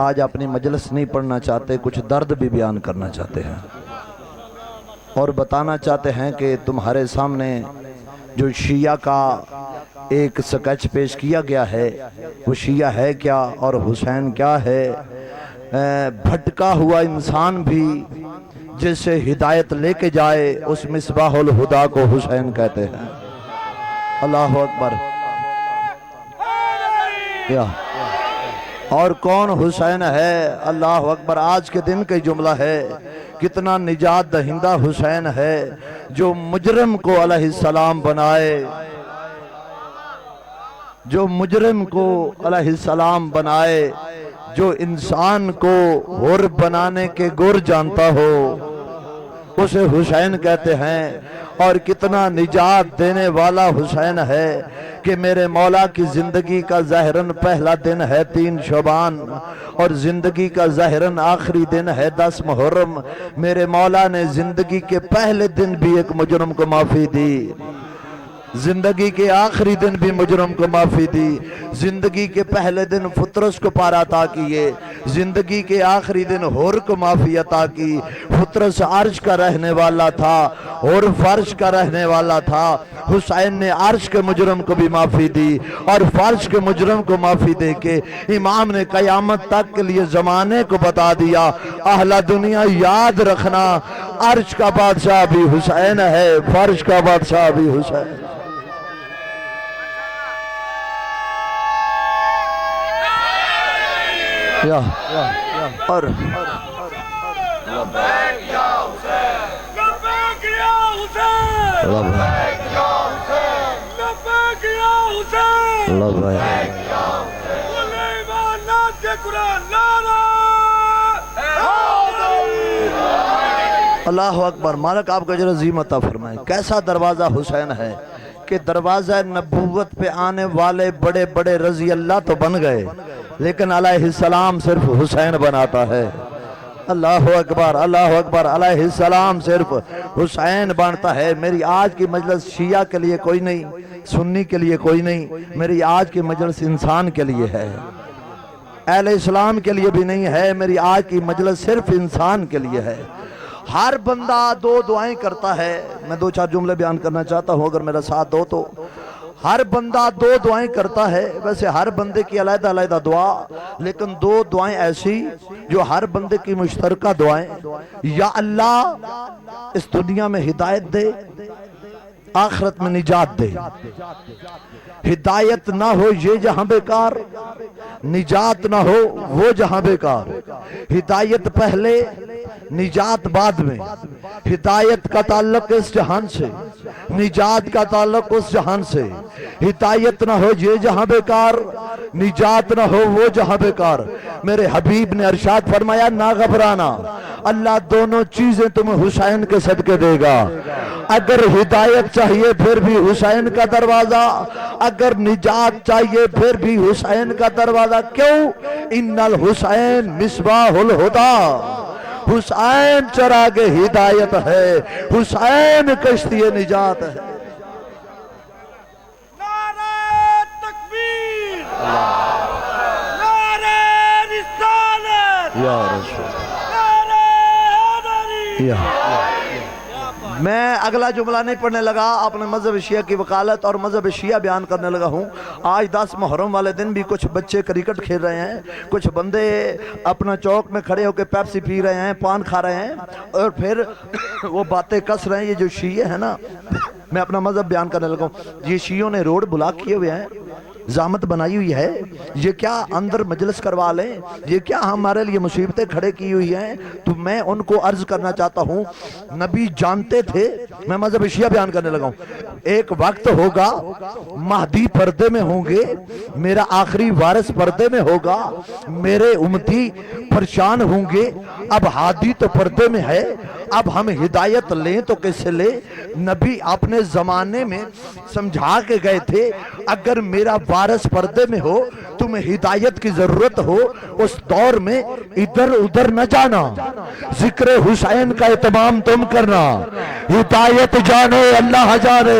آج اپنی مجلس نہیں پڑھنا چاہتے، کچھ درد بھی بیان کرنا چاہتے ہیں اور بتانا چاہتے ہیں کہ تمہارے سامنے جو شیعہ کا ایک سکیچ پیش کیا گیا ہے وہ شیعہ ہے کیا اور حسین کیا ہے۔ بھٹکا ہوا انسان بھی جس سے ہدایت لے کے جائے اس مصباح الہدا کو حسین کہتے ہیں۔ اللہ اکبر۔ اور کون حسین ہے؟ اللہ اکبر۔ آج کے دن کا جملہ ہے، کتنا نجات دہندہ حسین ہے جو مجرم کو علیہ السلام بنائے، جو مجرم کو علیہ السلام بنائے، جو انسان کو حر بنانے کے گر جانتا ہو اسے حسین کہتے ہیں۔ اور کتنا نجات دینے والا حسین ہے کہ میرے مولا کی زندگی کا ظاہراً پہلا دن ہے 3 شعبان اور زندگی کا ظاہراً آخری دن ہے 10 محرم۔ میرے مولا نے زندگی کے پہلے دن بھی ایک مجرم کو معافی دی، زندگی کے آخری دن بھی مجرم کو معافی دی۔ زندگی کے پہلے دن فطرس کو پار عطا کیے، زندگی کے آخری دن حر کو معافی عطا کی۔ فطرس عرش کا رہنے والا تھا، حر فرش کا رہنے والا تھا۔ حسین نے عرش کے مجرم کو بھی معافی دی اور فرش کے مجرم کو معافی دے کے امام نے قیامت تک کے لیے زمانے کو بتا دیا، اہل دنیا یاد رکھنا عرش کا بادشاہ بھی حسین ہے، فرش کا بادشاہ بھی حسین۔ اور اللہ اکبر۔ مالک آپ کو اجر عظیم عطا فرمائے۔ کیسا دروازہ حسین ہے کہ دروازہ نبوت پہ آنے والے بڑے بڑے رضی اللہ تو بن گئے لیکن علیہ السلام صرف حسین بناتا ہے۔ اللہ اکبر، اللہ اکبر۔ علیہ السلام صرف حسین بنتا ہے۔ میری آج کی مجلس شیعہ کے لیے کوئی نہیں، سنی کے لیے کوئی نہیں، میری آج کی مجلس انسان کے لیے ہے، اہل اسلام کے لیے بھی نہیں ہے، میری آج کی مجلس صرف انسان کے لیے ہے۔ ہر بندہ 2 دعائیں کرتا ہے، میں 2-4 جملے بیان کرنا چاہتا ہوں اگر میرا ساتھ دو تو۔ ہر بندہ 2 دعائیں کرتا ہے، ویسے ہر بندے کی علیحدہ علیحدہ دعا، لیکن 2 دعائیں ایسی جو ہر بندے کی مشترکہ دعائیں۔ یا اللہ اس دنیا میں ہدایت دے، آخرت میں نجات دے۔ ہدایت نہ ہو یہ جہاں بیکار، نجات نہ ہو وہ جہاں بیکار۔ ہدایت پہلے، نجات بعد میں۔ ہدایت کا تعلق اس جہان سے، نجات کا تعلق اس جہان سے۔ ہدایت نہ ہو یہ جہاں بیکار، نجات نہ ہو وہ جہاں بیکار۔ میرے حبیب نے ارشاد فرمایا نہ گھبرانا، اللہ دونوں چیزیں تمہیں حسین کے صدقے دے گا۔ اگر ہدایت چاہیے پھر بھی حسین کا دروازہ، اگر نجات چاہیے پھر بھی حسین کا دروازہ۔ کیوں؟ ان الحسین مصباح الہدا، حسین چراغ ہدایت ہے، حسین کشتی نجات ہے۔ نعرہ تکبیر، نعرہ رسالت، یا رسول نعرہ حیدری۔ میں اگلا جملہ نہیں پڑھنے لگا، اپنے مذہب شیعہ کی وکالت اور مذہب شیعہ بیان کرنے لگا ہوں۔ آج 10 محرم والے دن بھی کچھ بچے کرکٹ کھیل رہے ہیں، کچھ بندے اپنا چوک میں کھڑے ہو کے پیپسی پی رہے ہیں، پان کھا رہے ہیں اور پھر وہ باتیں کس رہے ہیں۔ یہ جو شیعہ ہیں نا، میں اپنا مذہب بیان کرنے لگا ہوں، یہ شیعوں نے روڈ بلاک کیے ہوئے ہیں، زحمت بنائی ہوئی ہے، یہ کیا اندر مجلس کروا لیں، یہ کیا ہمارے لیے مصیبتیں کھڑے کی ہوئی ہیں۔ تو میں ان کو عرض کرنا چاہتا ہوں، نبی جانتے تھے، میں مذہب شیعہ بیان کرنے لگا ہوں، ایک وقت ہوگا مہدی پردے میں ہوں گے، میرا آخری وارث پردے میں ہوگا، میرے امتی پریشان ہوں گے۔ اب ہادی تو پردے میں ہے، اب ہم ہدایت لیں تو کیسے لیں؟ نبی اپنے زمانے میں سمجھا کے گئے تھے، اگر میرا وارث پردے میں ہو تمہیں ہدایت کی ضرورت ہو اس دور میں ادھر ادھر نہ جانا، ذکر حسین کا اہتمام تم کرنا، ہدایت جانے اللہ جانے۔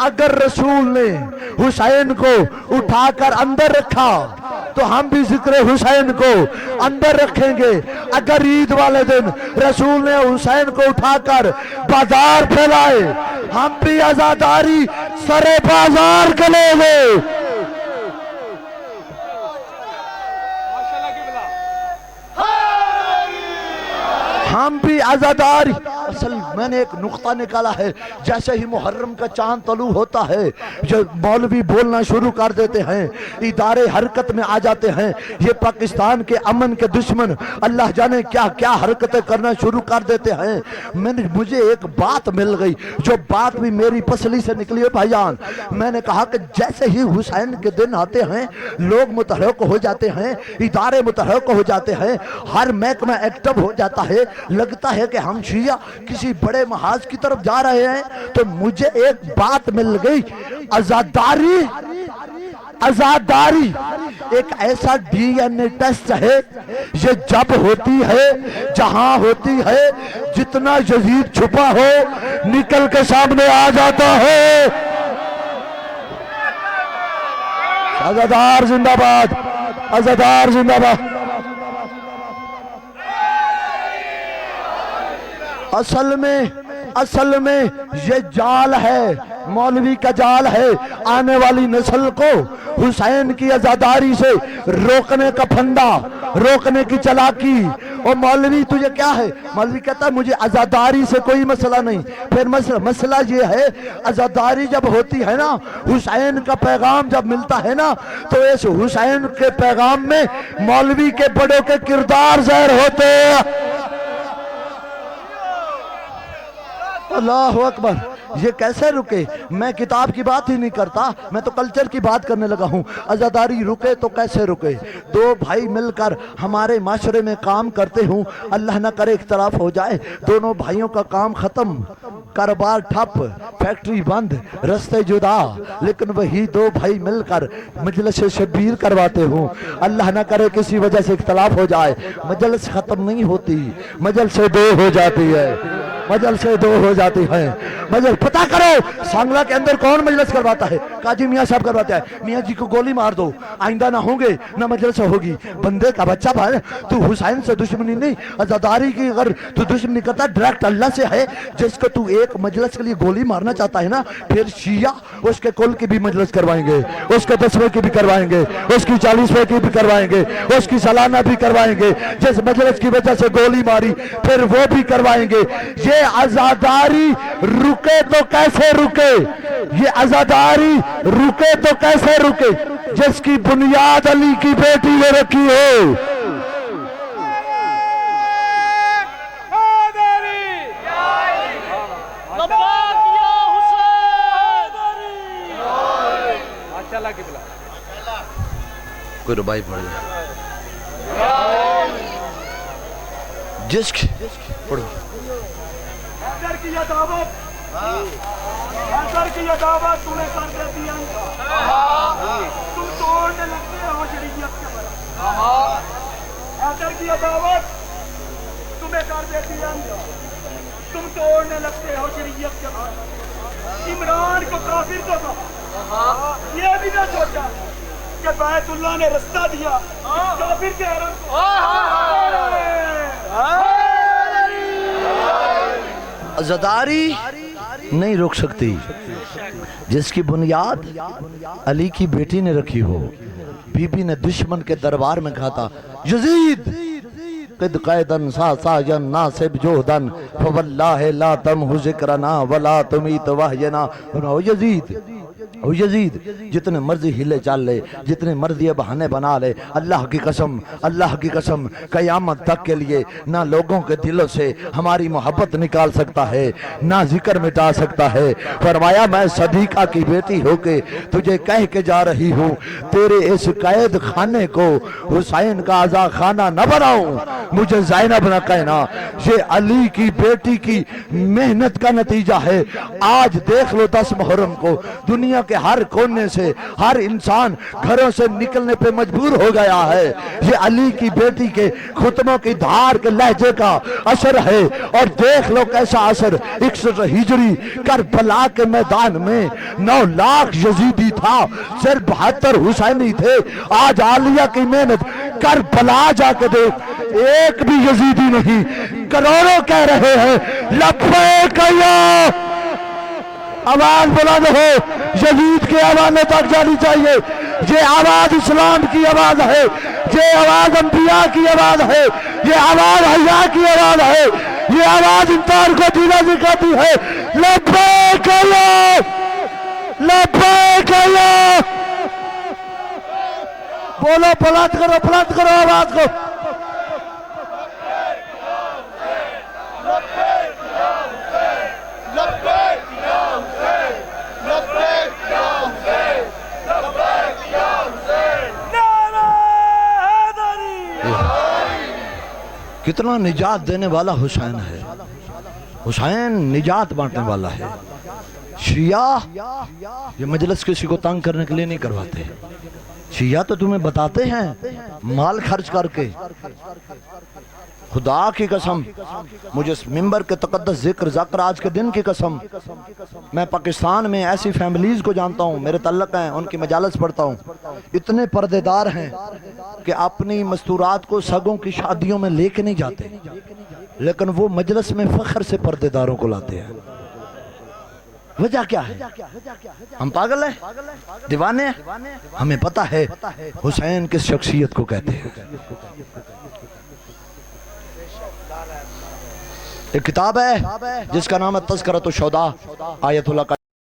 اگر رسول نے حسین کو اٹھا کر اندر رکھا تو ہم بھی ذکر حسین کو اندر رکھیں گے. اگر عید والے دن رسول نے حسین کو اٹھا کر بازار پھیلائے ہم بھی عزاداری سرے بازار کلے گے. ہم بھی عزاداری. اصل میں نے ایک نقطہ نکالا ہے، جیسے ہی محرم کا چاند طلوع ہوتا ہے جو مولوی بولنا شروع کر دیتے ہیں، ادارے حرکت میں آ جاتے ہیں، یہ پاکستان کے امن کے دشمن اللہ جانے کیا کیا حرکتیں کرنا شروع کر دیتے ہیں. مجھے ایک بات مل گئی جو بات بھی میری پسلی سے نکلی ہے بھائی جان. میں نے کہا کہ جیسے ہی حسین کے دن آتے ہیں لوگ متحرک ہو جاتے ہیں، ادارے متحرک ہو جاتے ہیں، ہر محکمہ ایکٹیو ہو جاتا ہے، لگتا ہے کہ ہم شیعہ کسی بڑے محاذ کی طرف جا رہے ہیں. تو مجھے ایک بات مل گئی، عزاداری ایک ایسا ڈی این اے ٹیسٹ ہے، یہ جب ہوتی ہے جہاں ہوتی ہے جتنا یزید چھپا ہو نکل کے سامنے آ جاتا ہے. عزادار زندہ باد، عزادار زندہ باد. اصل میں یہ جال ہے، مولوی کا جال ہے، آنے والی نسل کو حسین کی عزاداری سے روکنے کا پھندا، روکنے کی چالاکی. اور مولوی تجھے کیا ہے؟ مولوی کہتا ہے مجھے عزاداری سے کوئی مسئلہ نہیں. پھر مسئلہ یہ ہے عزاداری جب ہوتی ہے نا، حسین کا پیغام جب ملتا ہے نا، تو اس حسین کے پیغام میں مولوی کے بڑوں کے کردار ظاہر ہوتے ہیں. اللہ اکبر. یہ کیسے رکے؟ میں کتاب کی بات ہی نہیں کرتا، میں تو کلچر کی بات کرنے لگا ہوں. عزاداری رکے تو کیسے رکے؟ دو بھائی مل کر ہمارے معاشرے میں کام کرتے ہوں، اللہ نہ کرے اختلاف ہو جائے، دونوں بھائیوں کا کام ختم، کاروبار ٹھپ، فیکٹری بند، رستے جدا، لیکن وہی دو بھائی مل کر مجلس شبیر کرواتے ہوں، اللہ نہ کرے کسی وجہ سے اختلاف ہو جائے، مجلس ختم نہیں ہوتی، مجلس دو ہو جاتی ہے، مجلس سے دو ہو جاتی ہے. مجلس پتہ کرو سانگلہ کے اندر کون مجلس کرواتا ہے؟ قاضی میاں صاحب کرواتا ہے. میاں جی کو گولی مار دو، آئندہ نہ ہوں گے نہ مجلس ہوگی. بندے کا بچہ بھائی، تو حسین سے دشمنی نہیں، عزاداری کی اگر تو دشمنی کرتا ڈائریکٹ اللہ سے ہے. جس کو تو ایک مجلس کے لیے گولی مارنا چاہتا ہے نا، پھر شیعہ اس کے کل کی بھی مجلس کروائیں گے، اس کے 10ویں کی بھی کروائیں گے، اس کی 40ویں کی بھی کروائیں گے، اس کی سالانہ بھی کروائیں گے. جس مجلس کی وجہ سے گولی ماری پھر وہ بھی کروائیں گے. یہ عزاداری رکے تو کیسے رکے؟ یہ عزاداری رکے تو کیسے رکے جس کی بنیاد علی کی بیٹی نے رکھی ہو؟ کوئی ربائی پڑھ جائے جس کی پڑھو. حیدر کی یہ دعوت تو نے کر دیتی ہے، تم توڑنے لگتے ہو شریعت کے بعد. حیدر کی یہ دعوت تمہیں کر دیتی ہے، تم توڑنے لگتے ہو شریعت کے بعد. عمران کو کافر تو تھا، یہ بھی نہ سوچا کہ بیت اللہ نے رستہ دیا کافر کے حرم کو. عزاداری نہیں روک سکتی جس کی بنیاد علی کی بیٹی نے رکھی ہو. بی بی نے دشمن کے دربار میں کہا تھا، یزید قد قیدن ساساین ناسب جوہدن فواللہ لا تمہ ذکرنا ولا تمیت وحینا. یزید جتنے مرضی ہلے چال لے، جتنے مرضی بہانے بنا لے، اللہ کی قسم قیامت تک کے لیے نہ لوگوں کے دلوں سے ہماری محبت نکال سکتا ہے، نہ ذکر مٹا سکتا ہے. فرمایا میں صدیقہ کی بیٹی ہو کے تجھے کہہ کے جا رہی ہوں، تیرے اس قید خانے کو حسین کا عزا خانہ نہ بناؤں، مجھے زینب نہ کہنا. یہ علی کی بیٹی کی محنت کا نتیجہ ہے. آج دیکھ لو 10 محرم کو دنیا کے ہر کونے سے ہر انسان گھروں سے نکلنے پہ مجبور ہو گیا ہے۔ یہ علی کی بیٹی کے خطبوں کی دھار کے لہجے کا اثر ہے۔ اور دیکھ لو کیسا اثر، 61 ہجری کربلا کے میدان میں 9 لاکھ یزیدی تھا، صرف 72 حسینی تھے۔ آج عالیہ کی محنت، کربلا جا کے دیکھ، ایک بھی یزیدی نہیں، کروڑوں کہہ رہے ہیں لبیک یا۔ آواز بلند ہو، یزید کے حوالے تک جانی چاہیے۔ یہ آواز اسلام کی آواز ہے، یہ آواز انبیاء کی آواز ہے، یہ آواز حیا کی آواز ہے، یہ آواز انسان کو جینا سکھاتی ہے۔ لبیک یا، لبیک یا۔ بولو، بلند کرو آواز کو۔ کتنا نجات دینے والا حسین ہے، حسین نجات بانٹنے والا ہے۔ شیعہ یہ مجلس کسی کو تنگ کرنے کے لیے نہیں کرواتے، شیعہ تو تمہیں بتاتے ہیں مال خرچ کر کے۔ خدا کی قسم، مجھے اس ممبر کے تقدس ذکر آج کے دن کی قسم، میں پاکستان میں ایسی فیملیز کو جانتا ہوں، میرے تعلق ہیں، ان کی مجالس پڑھتا ہوں، اتنے پردے دار ہیں کہ اپنی مستورات کو سگوں کی شادیوں میں لے کے نہیں جاتے، لیکن وہ مجلس میں فخر سے پردے داروں کو لاتے ہیں۔ وجہ کیا ہے؟ ہم پاگل ہیں، دیوانے ہیں؟ ہمیں پتہ ہے حسین کس شخصیت کو کہتے ہیں۔ ایک کتاب ہے جس کا نام ہے تذکرۃ الشہداء، آیت اللہ کا